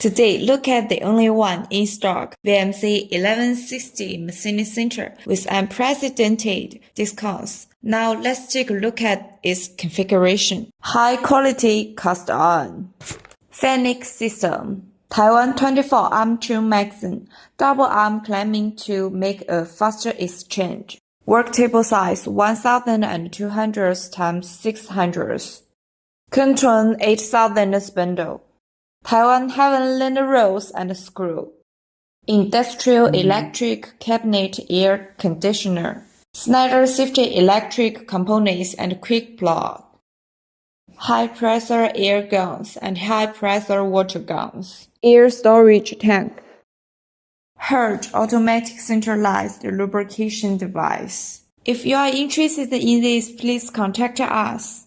Today, look at the only one in stock, vmc1160 machining center with unprecedented discounts. Now let's take a look at its configuration. High quality cast iron. Phoenix system. Taiwan 24-arm tool magazine. Double arm clamping to make a faster exchange. Work table size 1200 x 600. Control 8000 spindle. Taiwan Heavenland rolls and screw. Industrial electric cabinet air conditioner. Snyder safety electric components and quick plug. High pressure air guns and high pressure water guns. Air storage tank. Hertz automatic centralized lubrication device. If you are interested in this, please contact us.